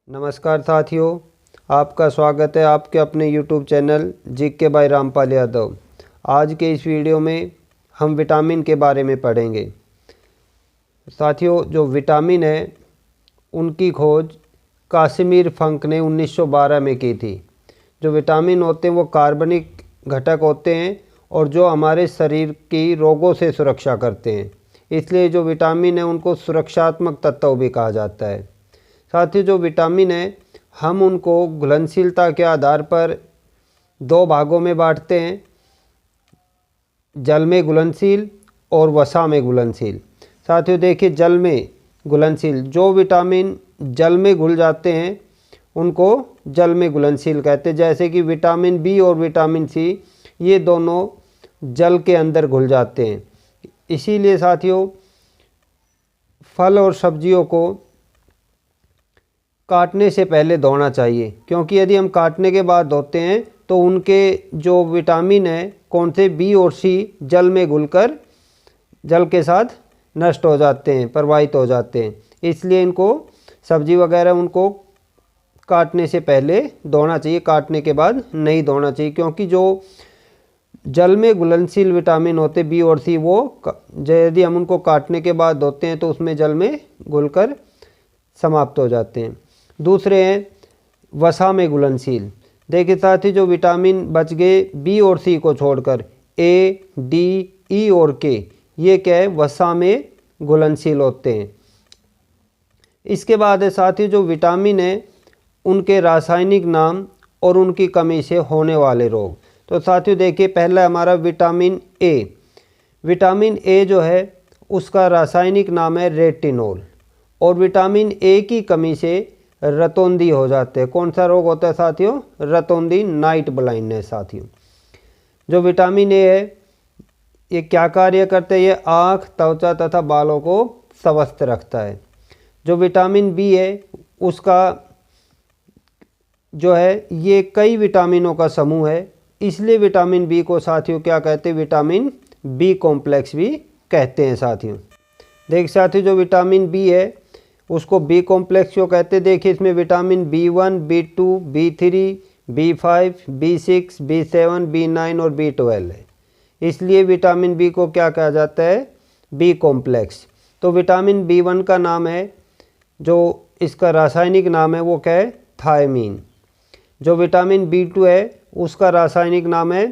नमस्कार साथियों, आपका स्वागत है आपके अपने YouTube channel GK by Rampal Yadav. आज के इस वीडियो में हम विटामिन के बारे में पढ़ेंगे। साथियों, जो विटामिन है उनकी खोज कासिमिर फंक ने 1912 में की थी। जो विटामिन होते हैं वो कार्बनिक घटक होते हैं और जो हमारे शरीर की रोगों से सुरक्षा करते हैं, इसलिए जो विटामिन है उनको सुरक्षात्मक तत्व भी कहा जाता है। साथ ही जो विटामिन है हम उनको घुलनशीलता के आधार पर दो भागों में बांटते हैं, जल में घुलनशील और वसा में घुलनशील। साथियों देखिए, जल में घुलनशील जो विटामिन जल में घुल जाते हैं उनको जल में घुलनशील कहते हैं। जैसे कि विटामिन बी और विटामिन सी, ये दोनों जल के अंदर घुल जाते हैं। इसीलिए साथियों फल और सब्जियों को काटने से पहले धोना चाहिए, क्योंकि यदि हम काटने के बाद धोते हैं तो उनके जो विटामिन है कौन से बी और सी जल में घुलकर जल के साथ नष्ट हो जाते हैं, प्रवाहित हो जाते हैं। इसलिए इनको सब्जी वगैरह उनको काटने से पहले धोना चाहिए, काटने के बाद नहीं धोना चाहिए, क्योंकि जो जल में घुलनशील विटामिन होते बी और सी वो यदि हम उनको काटने के बाद धोते हैं तो उसमें जल में घुलकर समाप्त हो जाते हैं। दूसरे हैं वसा में घुलनशील। देखिए साथ ही जो विटामिन बच गए बी और सी को छोड़कर, ए, डी, ई और के, ये क्या है वसा में घुलनशील होते हैं। इसके बाद है साथ ही जो विटामिन है उनके रासायनिक नाम और उनकी कमी से होने वाले रोग। तो साथियों देखिए, पहला हमारा विटामिन ए। विटामिन ए जो है उसका रासायनिक नाम है रेटिनोल, और विटामिन ए की कमी से रतौंधी हो जाते हैं। कौन सा रोग होता है साथियों? रतौंधी, नाइट ब्लाइंडनेस। साथियों जो विटामिन ए है ये क्या कार्य करते हैं? ये आँख, त्वचा तथा बालों को स्वस्थ रखता है। जो विटामिन बी है उसका जो है ये कई विटामिनों का समूह है, इसलिए विटामिन बी को साथियों क्या कहते हैं? विटामिन बी कॉम्प्लेक्स भी कहते हैं। साथियों देख साथियों, जो विटामिन बी है उसको बी कॉम्प्लेक्स क्यों कहते हैं? देखिए इसमें vitamin B1, B2, B3, B5, B6, B7, B9 और B12 है, इसलिए विटामिन बी को क्या कहा जाता है? B complex. तो विटामिन B1 का नाम है, जो इसका रासायनिक नाम है वो क्या है? थायमीन। जो विटामिन B2 है उसका रासायनिक नाम है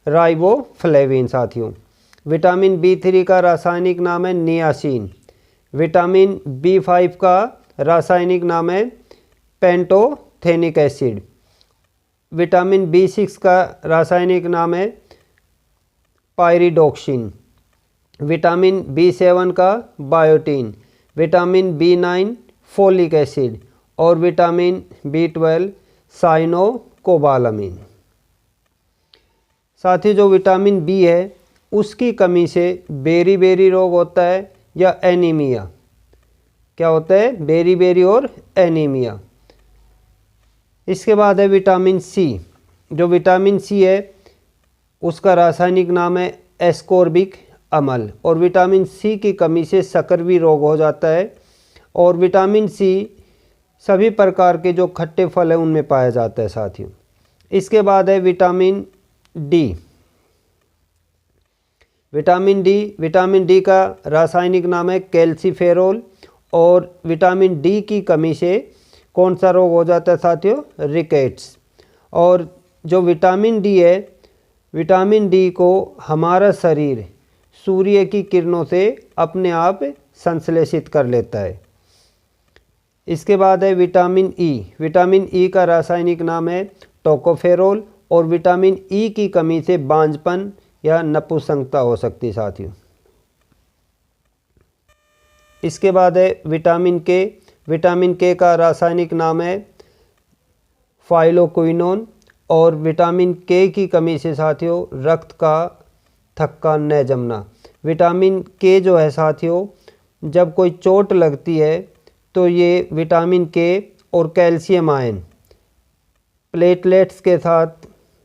राइबोफ्लेविन। साथियों विटामिन B3 का रासायनिक नाम है नियासिन। विटामिन B5 का रासायनिक नाम है पेंटोथेनिक एसिड। विटामिन B6 का रासायनिक नाम है पायरिडोक्सिन। विटामिन B7 का biotin. Vitamin B9 folic acid और विटामिन B12 साइनोकोबालामिन। साथ ही जो विटामिन बी है उसकी कमी से बेरी रोग होता है या एनीमिया। क्या होता है? बेरी और एनीमिया। इसके बाद है विटामिन सी। जो विटामिन सी है उसका रासायनिक नाम है एस्कोर्बिक अम्ल, और विटामिन सी की कमी से सकर्वी रोग हो जाता है। और विटामिन सी सभी प्रकार के जो खट्टे फल है उनमें पाया जाता है। साथियों इसके बाद है विटामिन डी। विटामिन डी का रासायनिक नाम है कैल्सीफेरोल, और विटामिन डी की कमी से कौन सा रोग हो जाता है साथियों? रिकेट्स। और जो विटामिन डी है, विटामिन डी को हमारा शरीर सूर्य की किरणों से अपने आप संश्लेषित कर लेता है। इसके बाद है विटामिन ई। विटामिन ई का रासायनिक नाम है टोकोफेरोल, और विटामिन ई की कमी से बांझपन या नपुंसकता हो सकती है। साथियों इसके बाद है विटामिन के। विटामिन के का रासायनिक नाम है फाइलोक्विनोन, और विटामिन के की कमी से साथियों रक्त का थक्का न जमना। विटामिन के जो है साथियों, जब कोई चोट लगती है तो ये विटामिन के और कैल्शियम आयन प्लेटलेट्स के साथ,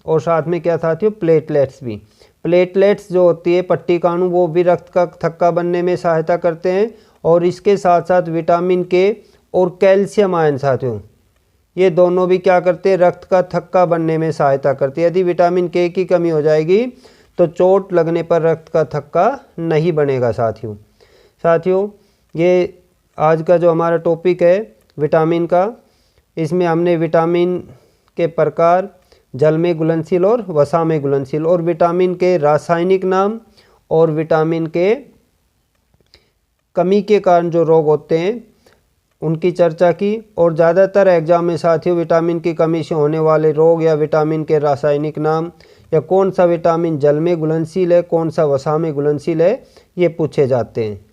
और साथ में क्या साथियों? प्लेटलेट्स भी। प्लेटलेट्स जो होती है पट्टिकाणु, वो भी रक्त का थक्का बनने में सहायता करते हैं। और इसके साथ साथ विटामिन के और कैल्शियम आयन साथियों ये दोनों भी क्या करते हैं, रक्त का थक्का बनने में सहायता करती है। यदि विटामिन के की कमी हो जाएगी तो चोट लगने पर रक्त का थक्का नहीं बनेगा। साथियों ये आज का जो हमारा टॉपिक है विटामिन का, इसमें हमने विटामिन के प्रकार, जल में घुलनशील और वसा में घुलनशील, और विटामिन के रासायनिक नाम, और विटामिन के कमी के कारण जो रोग होते हैं उनकी चर्चा की। और ज़्यादातर एग्जाम में साथियों विटामिन की कमी से होने वाले रोग या विटामिन के रासायनिक नाम या कौन सा विटामिन जल में घुलनशील है, कौन सा वसा में घुलनशील है, ये पूछे जाते हैं।